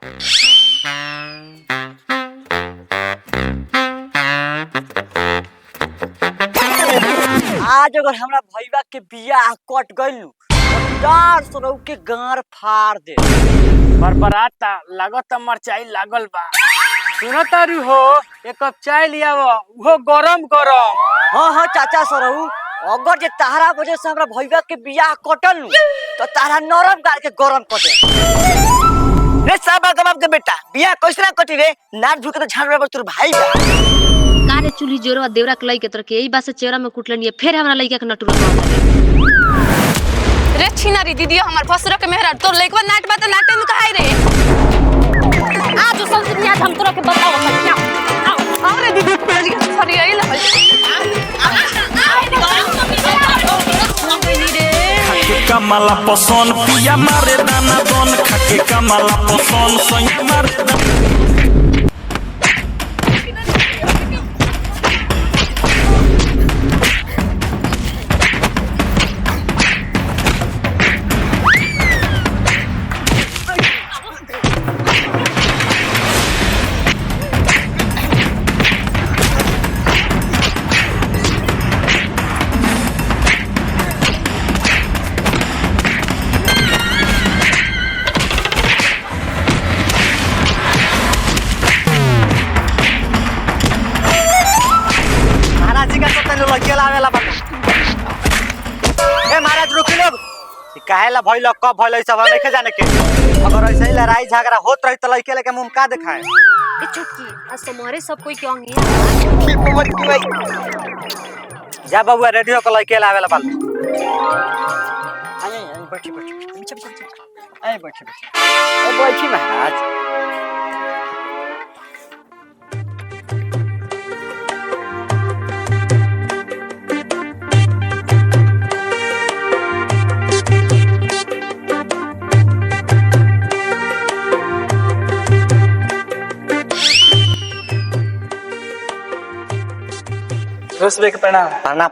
आज अगर हमरा भईवा के बियाह कट गइल डार सरौ के गार फाड़ दे। बरबराता लागत मरचाई लागल बा। सुनो तारू हो एक कप चाय लियावो वो गरम गरम। हाँ चाचा सरौ अगर जे तारा वजह से हमरा भईवा के बियाह कटल तो तारा नरम गार के गरम कटे। रे साबा गबाब के बेटा बियाह कैसरा कटी रे नाक झुके तो झाड़ में तोर भाई बा। कारे चुली जोरवा देवरा के लई के तरह के यही बात से चेहरा में कुटलनी फिर हमरा लइका के नटुरा रे छिनारी दीदी हमर फसरा के मेहरा तोर लइकवा नाट बात नाटे में कहाई रे। आज सब दुनिया हम तोरा के बताओ क्या अरे दीदी पेड़ के सरी आई ला कमला पसंद पिया मारे दाना दोन खाके कमला पसंद सही मारे काहेला भइल कब भइल सब नहीं जाने के। अगर ऐसे ही लड़ाई झगड़ा होत रही तो लइके लेके मुंह का दिखाए। ए चुटकी आज तुम्हारे सब कोई क्यों नहीं जा बबुआ रेडियो को लइके लावेला बाल आए बैठी आए बैठी ए बैठी महाराज।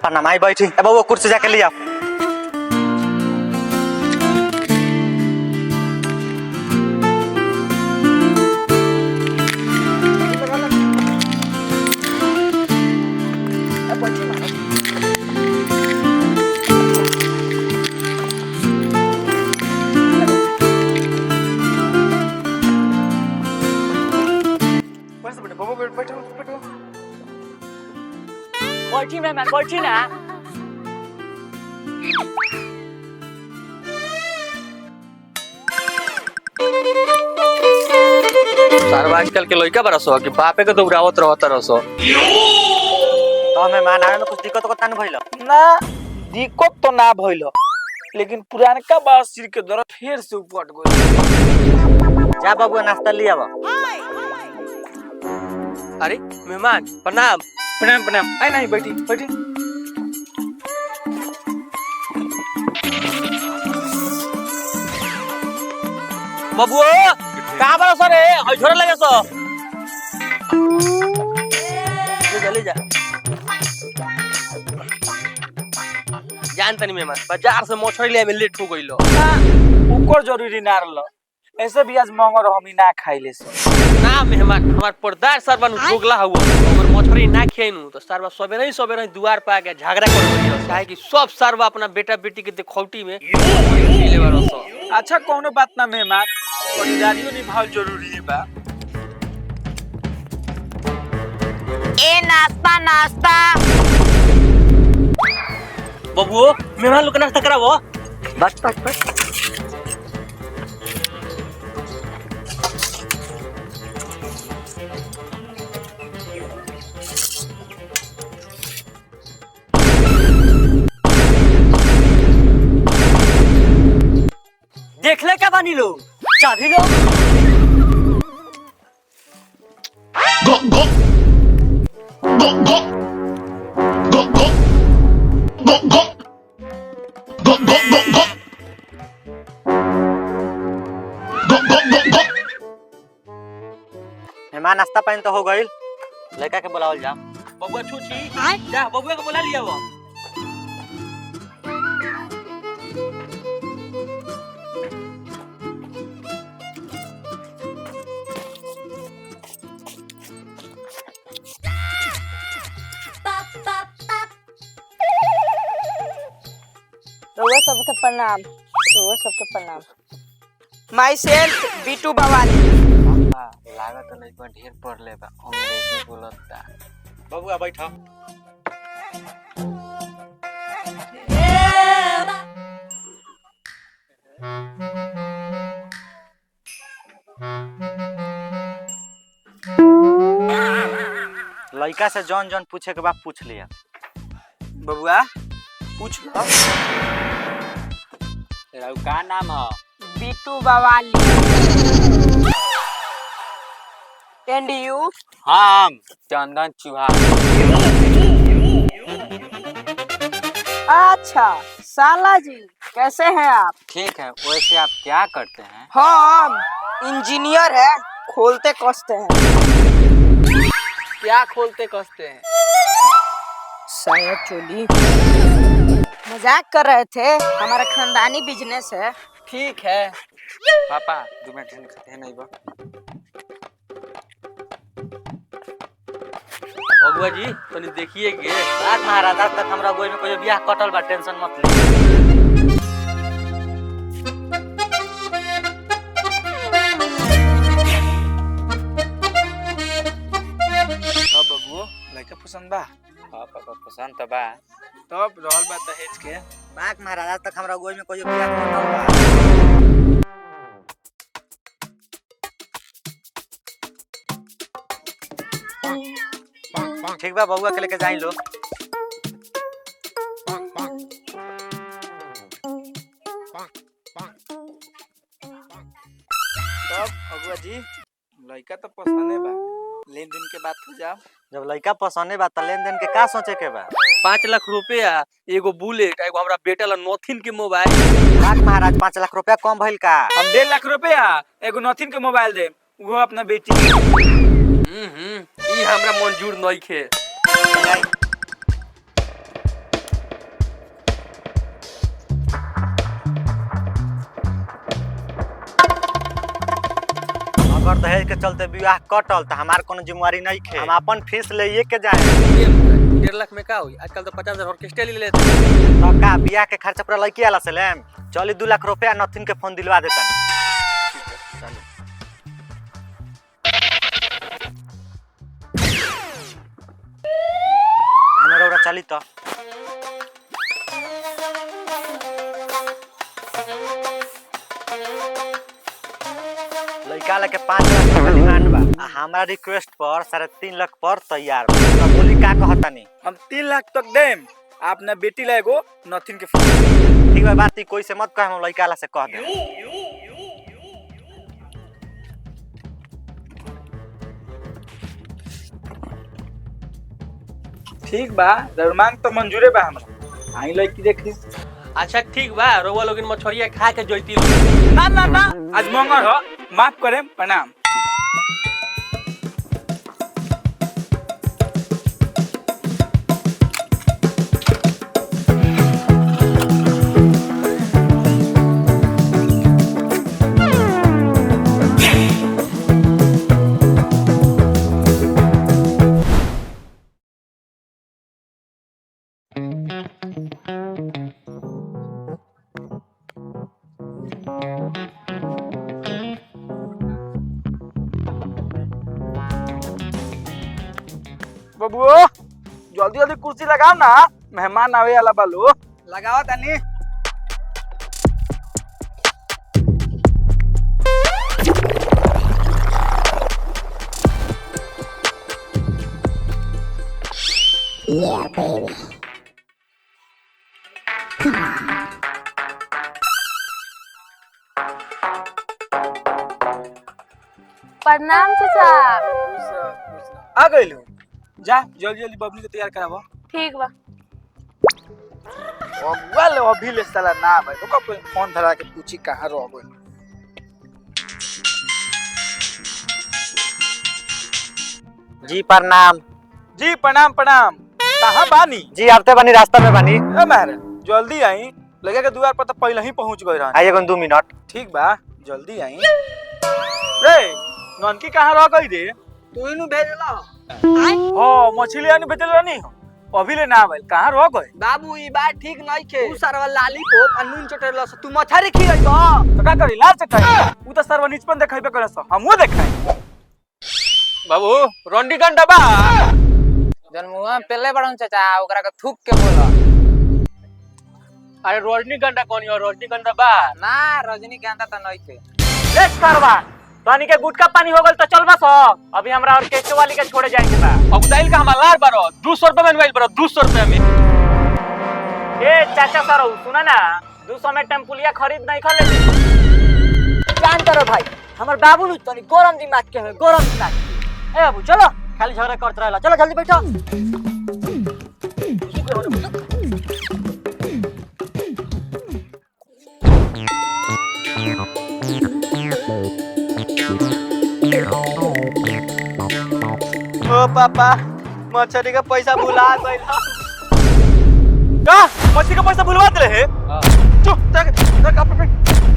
प्रणाम आई बैठी अब वो कुर्सी जाके लिया। बैठी मैं बैठी ना। सारा आजकल के लइका बरसो कि बापे के दौड़ावत रहत रसो। तो मैं मानावे में कुछ दिक्कत को तान भइल ना दिक्कत तो ना भइल लेकिन पुरानका बात सिर के दर्द फिर से उपट गइल। जा बाबू नाश्ता लिया बा। अरे मेहमान प्रणाम प्रणाम प्रणाम आई नहीं बैठी बैठी। बाबू कहां बरस रे हई झोरे लगे सो ले जा जानतनी मेहमान बाजार से मछली ले में लेट हो गइलो उकर जरूरी ना रहल ऐसे भी आज मंगर हम ना खाइले सो ना मेहमान हमार पर्दार सरबन गोगला हुआ अगर मछली ना खेनु तो सरबा सबेरे दुआर पे आके झगड़ा कर दियो काहे कि सब सरबा अपना बेटा बेटी के देखौटी में ले बरसो। अच्छा कोनो बात ना मेहमान परिदारियो निभाव जरूरी बा। ए नाश्ता नाश्ता बबुओ मेहमान लोग नाश्ता करावो बस देख ले क्या बानी लो चाबी लो go go go go go go go go go go go go मेहमान नाश्ता पानी तो हो गइल लड़का के बुलावल जा। बबुआ छूची जा बबुआ को बुला लिया वो प्रणाम तो सबके प्रणाम। माई सेल्फ बीटू बवाली। लागत लइका ढेर पढ़ ले बा, अंग्रेजी बोलता। बबुआ बैठो। लइका से जौन जौन पूछे के बाद पूछ लिया। बबुआ पूछ लो। तेरा का नाम है? बीटू बवाली। And you? हम चंदन चूहा। अच्छा साला जी कैसे हैं आप? ठीक है, वैसे आप क्या करते हैं? हम इंजीनियर है, खोलते कसते हैं। क्या खोलते कसते हैं? शायद चोली। मजाक कर रहे थे, हमारा खानदानी बिजनेस है। ठीक है। पापा 2 मिनट है नहीं बा। अगुआ जी तनी देखिए गे। बात महाराज आज तक हमरा गोई में कोई बियाह कटल बा, टेंशन मत ले। अब बबुओ लड़का पसंद बा? हां पापा पसंद तो बा। तब रहल बा दहेज के। बात महाराज आज तक हमरा गोई में कोई बियाह कटल बा। ठीक बा, बबुआ के लेके जाई लो। तब अगुआ जी लड़का तो पसंद बा, लेन देन के बात हो जाओ। जब लड़का पसंद बा त लेन देन के का सोचे के बा? 5 लाख रुपया, एगो बुलेट, एगो हमरा बेटा ला नथिन के मोबाइल। बात महाराज 5 लाख रुपया कम भइल का? हम 1.5 लाख रुपया एगो नथिन के मोबाइल दे, वो अपना बेटी। ई हमरा मंजूर नइखे। अगर दहेज के चलते बियाह कटल त हमार कोनो जिम्मेवारी नहीं खे, हम अपन फीस लेके के जाए। 1.5 लाख में का होई? आजकल तो 50,000 ऑर्केस्ट्रा ले लेते। तो का बियाह के खर्चा पूरा लड़की वाला से लेम? चली 2 लाख रुपया नथिन के फोन दिलवा देता। हमरा चली तो लड़का लगे 5 लाख का डिमांड बा, आ हमारा रिक्वेस्ट पर 3.5 लाख पर तैयार बा। तो बोली का कहतानी? हम 3 लाख तक देम, आपने बेटी ला एगो नथिन के फोन। ठीक बा, बात ई कोई से मत कह, हम लड़का ला से कह दे। ठीक बा, मांग तो मंजूरे बा हमरा। आई लड़की देखी। अच्छा ठीक बा, रउआ लोगन मछरिया खा के जइती। ना ना ना, आज मंगल हो, माफ करे, प्रणाम। बबुओ जल्दी जल्दी कुर्सी लगाओ ना, मेहमान आवे वाला बा लो। लगाओ तनी। प्रणाम चाचा। आ गइलू, जा जल्दी जल्दी बबली के तैयार कराबो। ठीक बा। अगल अभी ले साला ना भाई, ओका फोन धरा के पूछी कहां रह गइल। जी प्रणाम। जी प्रणाम प्रणाम। कहां बानी? जी आते बनी, रास्ता में बनी। ए महाराज जल्दी आई, लगे के द्वार पर तो पहले ही पहुंच गए रहन। आइए 2 मिनट। ठीक बा, जल्दी आई। रे ननकी कहां रह गई रे? तू इनु भेजला। हां मछली आनी भेजल रहनी हो। अभी ले ना आवे कहां रह गए बाबू ई बात ठीक नहीं के तू सरवा लालीपॉप आ नून चटेला तू मछरी खियबो तो का करी लाल चटाई उ तो सरवा नीचपन देखाइबे करस हमहु देखाई बाबू रोंडी गंडा बा जनमुआ पहले बड़न चाचा ओकरा के थूक के बोला अरे रजनीगंधा कौन है रजनीगंधा बा ना रजनीगंधा तो नहीं थे ले सरवा पानी के गुटका पानी हो गल तो चल बस अभी हमरा ऑर्केस्ट्रा वाली के छोड़े जाएंगे बा अब दाइल का हमार बारो 200 रुपए में मोबाइल बारो 200 रुपए में ए चाचा सरो सुना ना 200 में टेम्पुलिया खरीद नहीं खा ले जान करो भाई हमर बाबू नु तनी गरम दिमाग के है गरम दिमाग ए बाबू चलो खाली झगड़ा करत रहला चलो जल्दी बैठो ओ पापा मछली का पैसा भुला गइल का मछली का पैसा भुलवा दे रहे चुप तक अपने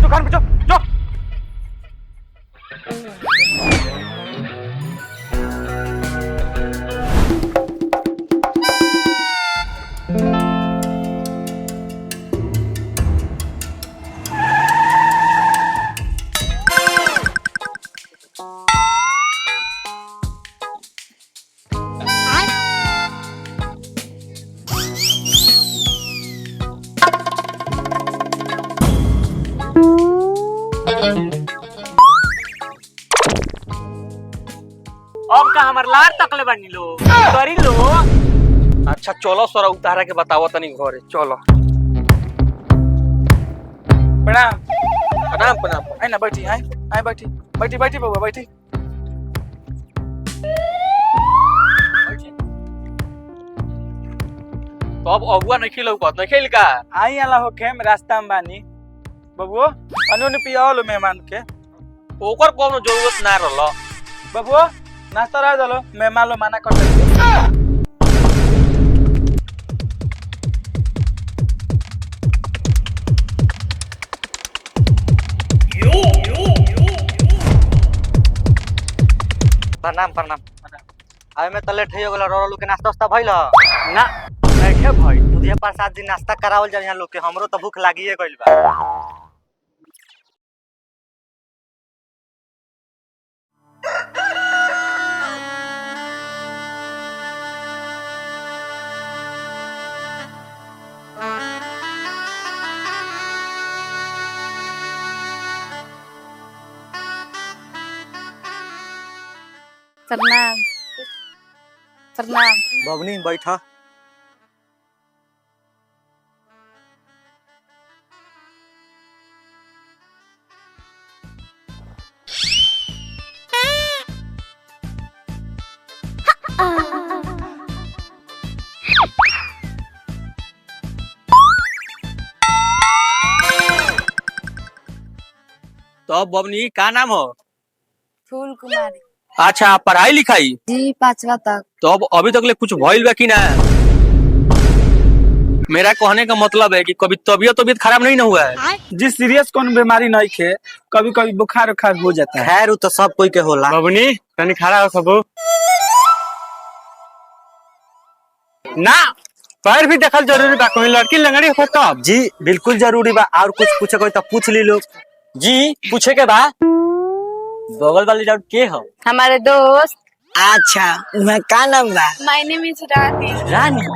दुकान पे चुप अब का हमर लार तकले बनी लो करी लो अच्छा चलो सर उतारा के बताओ तनी घरे चलो प्रणाम प्रणाम प्रणाम आई ना बैठी आई बैठी बैठी बैठी बाबा बैठी तो अब अगुआ नहीं खिलौ कत नहीं खेल का आई आला हो खेम रास्ता में बानी बबुओ अनोने पियाओ मेहमान के ओकर कोनो जरूरत ना रहल बबुओ नाश्ता रह दलो मेहमान लो माना कर दे प्रणाम प्रणाम आवे में तले ठइयो गेला रोलो के नाश्ता वास्ता भइल ना नहीं भाई मुझे प्रसाद दिन नाश्ता करावल जा यहाँ लोग के हमरो तो भूख लागिए गइल बा प्रणाम प्रणाम बबनी बैठा तो बबनी का नाम हो फूल कुमारी अच्छा पढ़ाई लिखाई जी 5वां तक तो अब अभी तक ले कुछ भइल बा कि ना मेरा कहने का मतलब है कि कभी तबीयत खराब नहीं ना हुआ है जी सीरियस कौन बीमारी नहीं खे कभी कभी बुखार उखार हो जाता है खैर उ तो सब कोई के होला बबनी तनी खड़ा हो सबो ना पैर भी देखल जरूरी बा कोई लड़की लंगड़ी हो तब जी बिल्कुल जरूरी बा और कुछ पूछे कोई तो पूछ ली लोग जी पूछे के बा बगल वाली डाउट के हो हमारे दोस्त अच्छा उहाँ का नाम बा माय नेम इज रानी रानी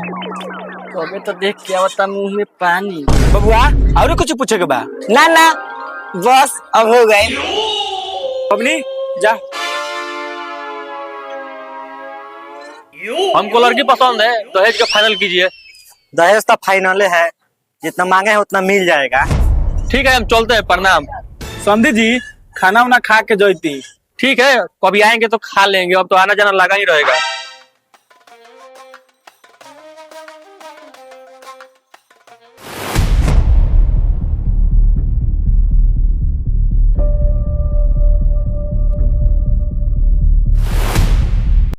कबे तो देख के आवता मुंह में पानी बबुआ और कुछ पूछे के बा ना ना बस अब हो गए बबनी जा हमको लड़की पसंद है दहेज का फाइनल कीजिए दहेज तो फाइनल है जितना मांगे है उतना मिल जाएगा ठीक है हम चलते हैं प्रणाम समझी जी खाना वाना खा के जोती ठीक है कभी आएंगे तो खा लेंगे अब तो आना जाना लगा ही रहेगा